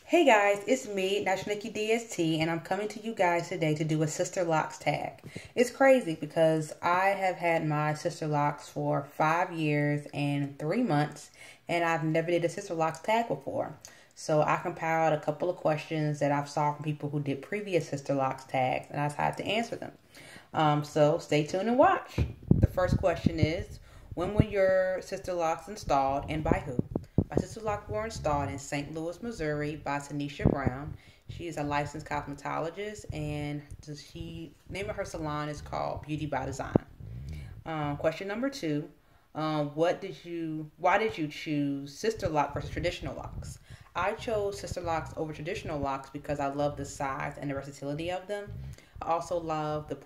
Hey guys, it's me, National Nikki DST, and I'm coming to you guys today to do a Sisterlocks tag. It's crazy because I have had my Sisterlocks for 5 years and 3 months, and I've never did a Sisterlocks tag before. So I compiled a couple of questions that I've saw from people who did previous Sisterlocks tags, and I decided to answer them. So stay tuned and watch. The first question is, when were your Sisterlocks installed and by who? My Sisterlocks were installed in St. Louis, Missouri by Tanisha Brown. She is a licensed cosmetologist, and name of her salon is called Beauty by Design. Question number two: why did you choose Sisterlock versus traditional locks? I chose Sisterlocks over traditional locks because I love the size and the versatility of them. I also love the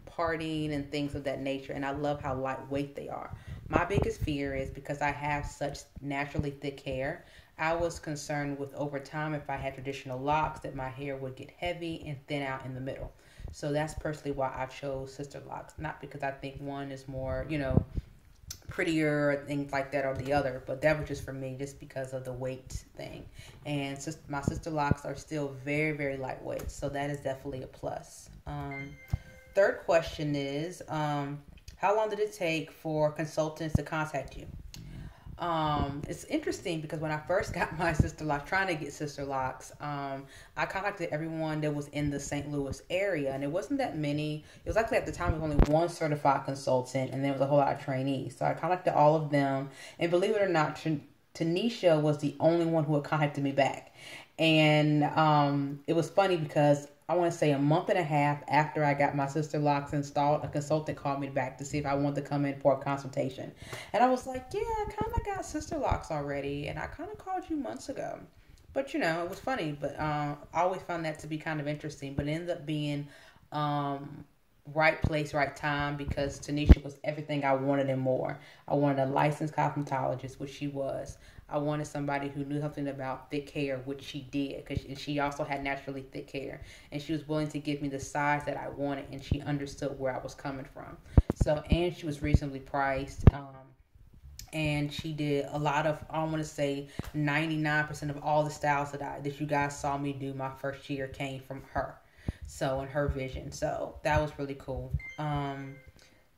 parting and things of that nature, and I love how lightweight they are. My biggest fear is because I have such naturally thick hair, I was concerned with over time if I had traditional locks that my hair would get heavy and thin out in the middle. So that's personally why I chose Sisterlocks, not because I think one is more, prettier or things like that or the other, but that was just for me just because of the weight thing. And my Sisterlocks are still very, very lightweight, so that is definitely a plus. Third question is, how long did it take for consultants to contact you? It's interesting because when I first got my Sisterlocks, trying to get Sisterlocks, I contacted everyone that was in the St. Louis area, and it wasn't that many. It was actually at the time it was only one certified consultant, and there was a whole lot of trainees. So I contacted all of them, and believe it or not, Tanisha was the only one who had contacted me back. And it was funny because I want to say a month and a half after I got my Sisterlocks installed, a consultant called me back to see if I wanted to come in for a consultation. And I was like, yeah, I kind of got Sisterlocks already, and I kind of called you months ago. But, it was funny, but I always found that to be kind of interesting. But it ended up being right place, right time, because Tanisha was everything I wanted and more. I wanted a licensed cosmetologist, which she was. I wanted somebody who knew something about thick hair, which she did, because she also had naturally thick hair, and she was willing to give me the size that I wanted, and she understood where I was coming from. So, and she was reasonably priced, and she did a lot of, I want to say 99% of all the styles that you guys saw me do my first year came from her. So, in her vision. So, that was really cool.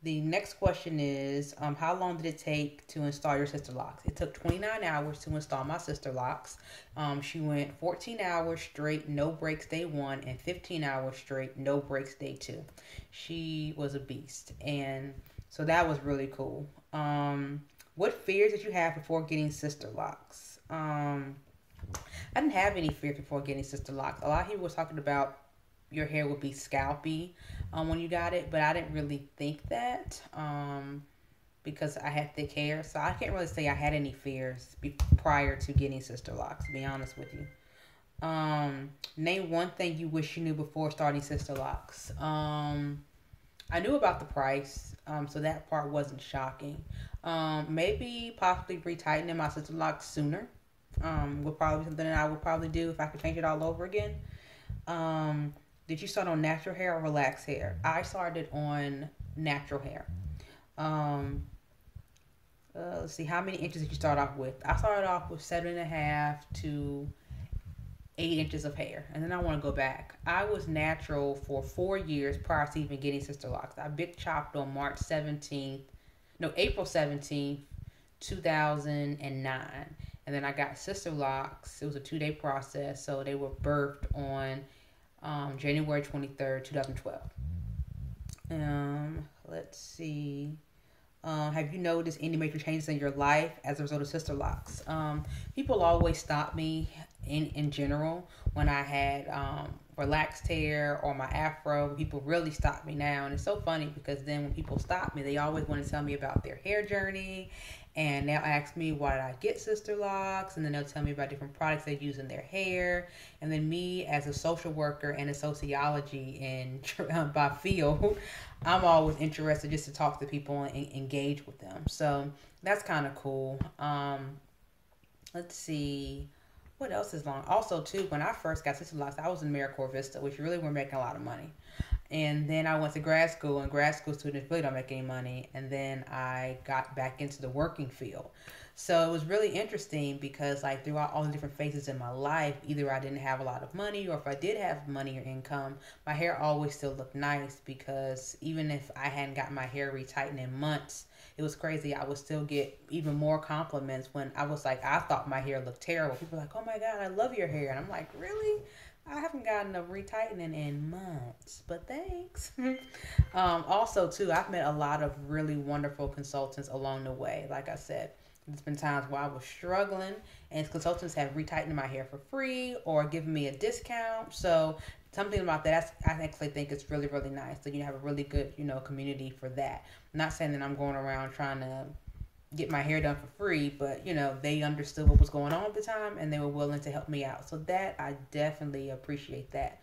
The next question is, how long did it take to install your Sisterlocks? It took 29 hours to install my Sisterlocks. She went 14 hours straight, no breaks day one, and 15 hours straight, no breaks day two. She was a beast. And so that was really cool. What fears did you have before getting Sisterlocks? I didn't have any fears before getting Sisterlocks. A lot of people were talking about your hair would be scalpy when you got it, but I didn't really think that because I had thick hair. So I can't really say I had any fears prior to getting Sisterlocks, to be honest with you. Name one thing you wish you knew before starting Sisterlocks. I knew about the price, so that part wasn't shocking. Maybe possibly retightening my Sisterlocks sooner would probably be something that I would probably do if I could change it all over again. Did you start on natural hair or relaxed hair? I started on natural hair. Let's see, how many inches did you start off with? I started off with 7.5 to 8 inches of hair. And then I want to go back. I was natural for 4 years prior to even getting Sisterlocks. I big chopped on April 17th, 2009. And then I got Sisterlocks. It was a 2-day process. So they were birthed on January 23rd, 2012. Let's see. Have you noticed any major changes in your life as a result of Sisterlocks? People always stop me in general when I had relaxed hair or my afro. People really stop me now, and it's so funny because then when people stop me, they always want to tell me about their hair journey, and they'll ask me why did I get Sisterlocks, and then they'll tell me about different products they use in their hair. And then me as a social worker and a sociology and by field, I'm always interested just to talk to people and engage with them. So that's kind of cool. Let's see. What else is long? Also, too, when I first got Sisterlocks, I was in AmeriCorps Vista, which really were making a lot of money. And then I went to grad school, and grad school students really don't make any money. And then I got back into the working field. So it was really interesting because, like, throughout all the different phases in my life, either I didn't have a lot of money, or if I did have money or income, my hair always still looked nice, because even if I hadn't gotten my hair retightened in months, it was crazy. I would still get even more compliments when I was like, I thought my hair looked terrible. People were like, oh my God, I love your hair. And I'm like, really? I haven't gotten a retightening in months, but thanks. Also, too, I've met a lot of really wonderful consultants along the way. Like I said, there's been times where I was struggling, and consultants have retightened my hair for free or given me a discount. So something about that, I actually think it's really, really nice. So you have a really good, community for that. I'm not saying that I'm going around trying to get my hair done for free, but they understood what was going on at the time, and they were willing to help me out. So that, I definitely appreciate that.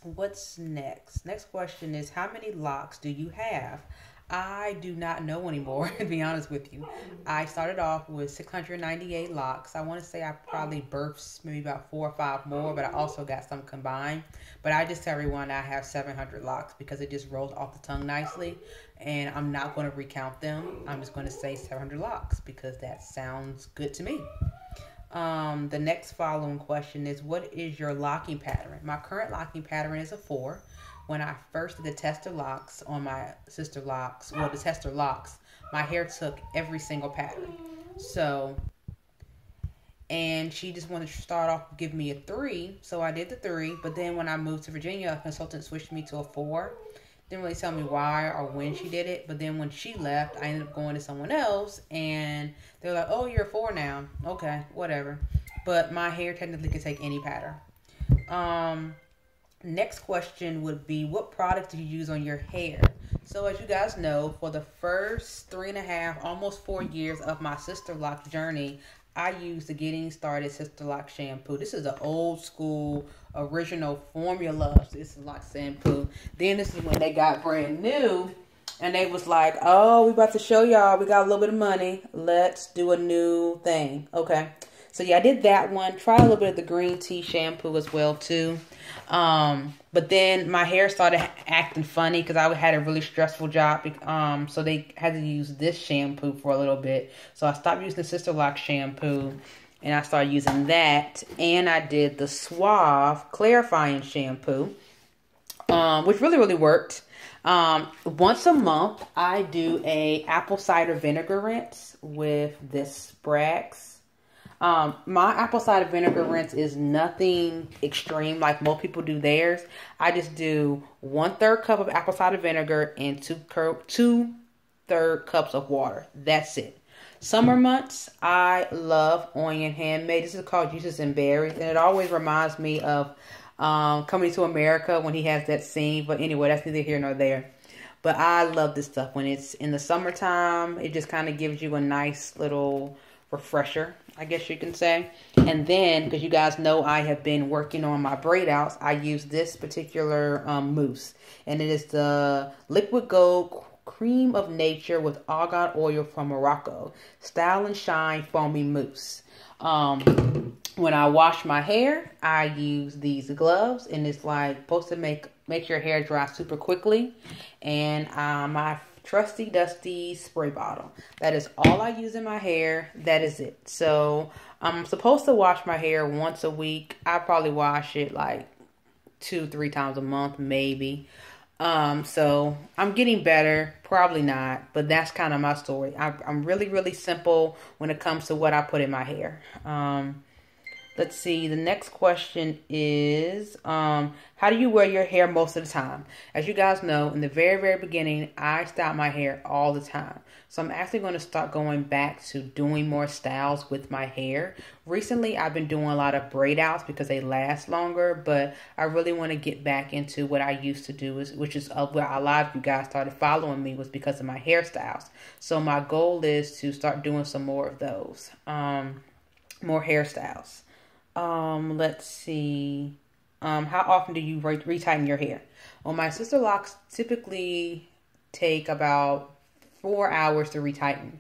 What's next? Next question is, how many locks do you have? I do not know anymore, to be honest with you. I started off with 698 locks. I want to say I probably birthed maybe about 4 or 5 more, but I also got some combined. But I just tell everyone I have 700 locks because it just rolls off the tongue nicely. And I'm not going to recount them. I'm just going to say 700 locks because that sounds good to me. The next following question is, what is your locking pattern? My current locking pattern is a 4. When I first did the tester locks on my Sisterlocks, the tester locks, my hair took every single pattern. So, and she just wanted to start off giving me a 3, so I did the 3. But then when I moved to Virginia, a consultant switched me to a 4. Didn't really tell me why or when she did it. But then when she left, I ended up going to someone else, and they're like, oh, you're a 4 now. Okay, whatever. But my hair technically can take any pattern. Next question would be, what product do you use on your hair? So as you guys know, for the first 3.5, almost 4 years of my Sisterlocks journey, I used the Getting Started Sisterlocks shampoo. This is an old school, original formula Sisterlocks shampoo. Then this is when they got brand new, and they was like, oh, we about to show y'all, we got a little bit of money. Let's do a new thing. Okay. So yeah, I did that one. Tried a little bit of the green tea shampoo as well too. But then my hair started acting funny because I had a really stressful job. So they had to use this shampoo for a little bit. So I stopped using the Sisterlocks shampoo and I started using that. And I did the Suave clarifying shampoo, which really, really worked. Once a month, I do a apple cider vinegar rinse with this Sprax. My apple cider vinegar rinse is nothing extreme like most people do theirs. I just do 1/3 cup of apple cider vinegar and 2/3 cups of water. That's it. Summer months, I love Onion Handmade. This is called Juices and Berries, and it always reminds me of Coming to America when he has that scene. But anyway, that's neither here nor there. But I love this stuff. When it's in the summertime, it just kind of gives you a nice little refresher, I guess you can say. And then, because you guys know I have been working on my braid outs, I use this particular mousse. And it is the Liquid Gold Cream of Nature with Argan Oil from Morocco. Style and Shine Foamy Mousse. When I wash my hair, I use these gloves. And it's like supposed to make your hair dry super quickly. And my trusty dusty spray bottle. That is all I use in my hair. That is it. So I'm supposed to wash my hair once a week. I probably wash it like 2-3 times a month, maybe. So I'm getting better. Probably not, but that's kind of my story. I'm really, really simple when it comes to what I put in my hair. Let's see. The next question is, how do you wear your hair most of the time? As you guys know, in the very, very beginning, I styled my hair all the time. So I'm actually going to start going back to doing more styles with my hair. Recently, I've been doing a lot of braid outs because they last longer, but I really want to get back into what I used to do, which is where a lot of you guys started following me, was because of my hairstyles. So my goal is to start doing some more of those, more hairstyles. Let's see. How often do you retighten your hair? Well, my Sisterlocks typically take about 4 hours to retighten.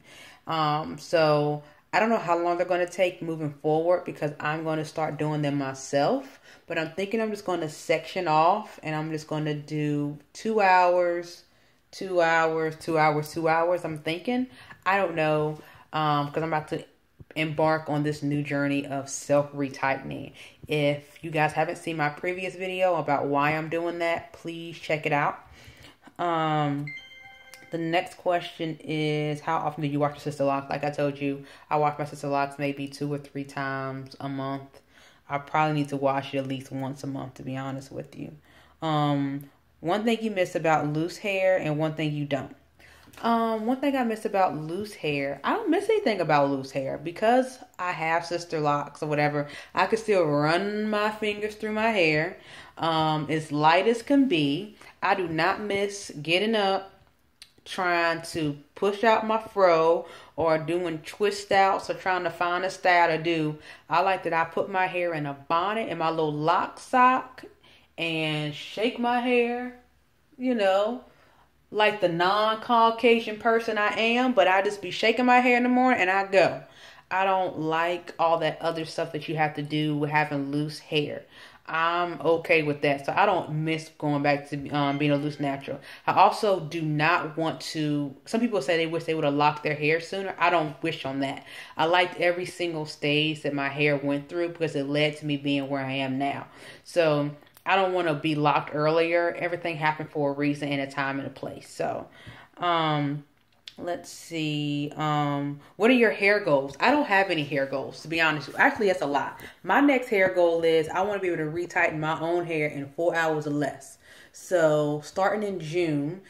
So I don't know how long they're going to take moving forward because I'm going to start doing them myself. But I'm thinking I'm just going to section off and I'm just going to do 2 hours, 2 hours, 2 hours, 2 hours. I'm thinking. I don't know because I'm about to embark on this new journey of self-retightening. If you guys haven't seen my previous video about why I'm doing that, please check it out. The next question is, how often do you watch your Sisterlocks? Like I told you, I watch my Sisterlocks maybe 2 or 3 times a month. I probably need to watch it at least once a month, to be honest with you. One thing you miss about loose hair and one thing you don't. One thing I miss about loose hair, I don't miss anything about loose hair because I have Sisterlocks or whatever. I can still run my fingers through my hair. As light as can be. I do not miss getting up, trying to push out my fro or doing twist outs or trying to find a style to do. I like that I put my hair in a bonnet and my little lock sock and shake my hair, you know, like the non-Caucasian person I am, but I just be shaking my hair in the morning and I go. I don't like all that other stuff that you have to do with having loose hair. I'm okay with that. So I don't miss going back to being a loose natural. I also do not want to, some people say they wish they would have locked their hair sooner. I don't wish on that. I liked every single stage that my hair went through because it led to me being where I am now. So I don't want to be locked earlier. Everything happened for a reason and a time and a place. So, let's see. What are your hair goals? I don't have any hair goals, to be honest. Actually, that's a lie. My next hair goal is I want to be able to retighten my own hair in 4 hours or less. So starting in June.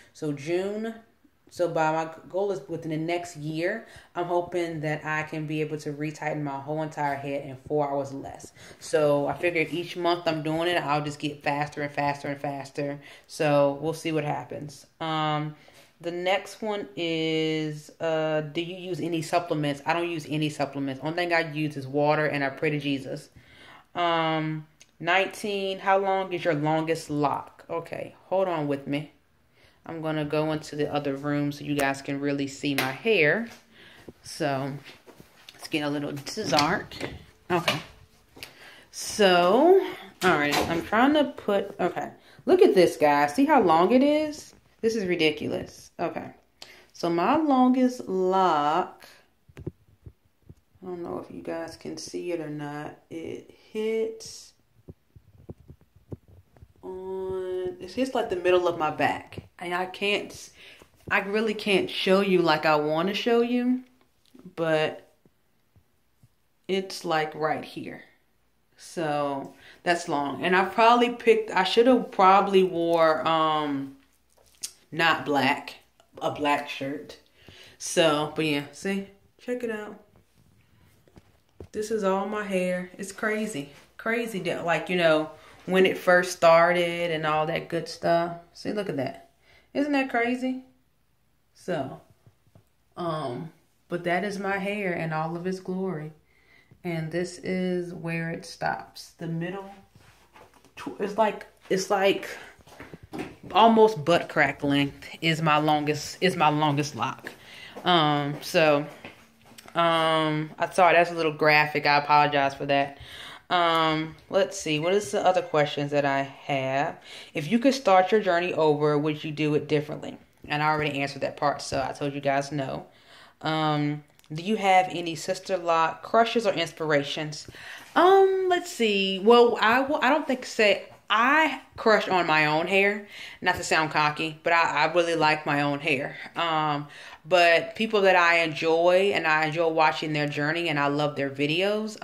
So by my goal is within the next year, I'm hoping that I can be able to retighten my whole entire head in 4 hours or less. So I figured each month I'm doing it, I'll just get faster and faster and faster. So we'll see what happens. The next one is, do you use any supplements? I don't use any supplements. Only thing I use is water and I pray to Jesus. 19, how long is your longest lock? Okay, hold on with me. I'm going to go into the other room so you guys can really see my hair. So, let's get a little dark. Okay. So, alright, I'm trying to put, okay. Look at this, guys. See how long it is? This is ridiculous. Okay. So my longest lock, I don't know if you guys can see it or not. It hits like the middle of my back. And I really can't show you like I want to show you, but it's like right here. So that's long. And I should have probably wore, not black, a black shirt. So, but yeah, see, check it out. This is all my hair. It's crazy. Crazy that, like, you know, when it first started and all that good stuff. See, look at that. Isn't that crazy? So, but that is my hair in all of its glory. And this is where it stops. The middle, it's like almost butt crack length is my longest lock. I'm sorry, that's a little graphic. I apologize for that. Let's see, what is the other questions that I have? If you could start your journey over, would you do it differently? And I already answered that part, so I told you guys no. Do you have any Sisterlock crushes or inspirations? Let's see. Well, I don't think I crush on my own hair. Not to sound cocky, but I really like my own hair. But people that I enjoy, and I enjoy watching their journey, and I love their videos.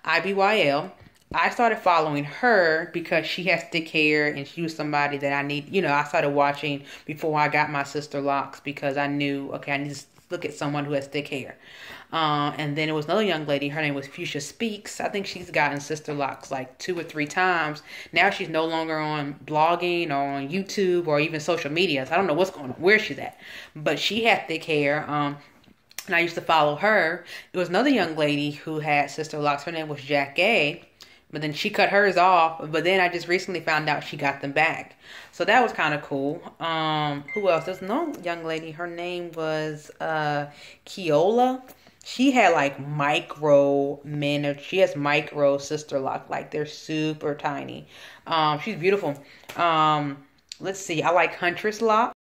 IBYL. I started following her because she has thick hair, and she was somebody that I need. You know, I started watching before I got my Sisterlocks because I knew, okay, I need to look at someone who has thick hair. And then it was another young lady. Her name was Fuchsia Speaks. I think she's gotten Sisterlocks like 2 or 3 times. Now she's no longer on blogging or on YouTube or even social media. So I don't know what's going on, where she's at. But she had thick hair. And I used to follow her. There was another young lady who had Sisterlocks. Her name was Jack A. But then she cut hers off. But then I just recently found out she got them back. So that was kind of cool. Who else? There's another young lady. Her name was Keola. She had like micro miniature. She has micro sister lock. Like they're super tiny. She's beautiful. Let's see. I like Huntress lock.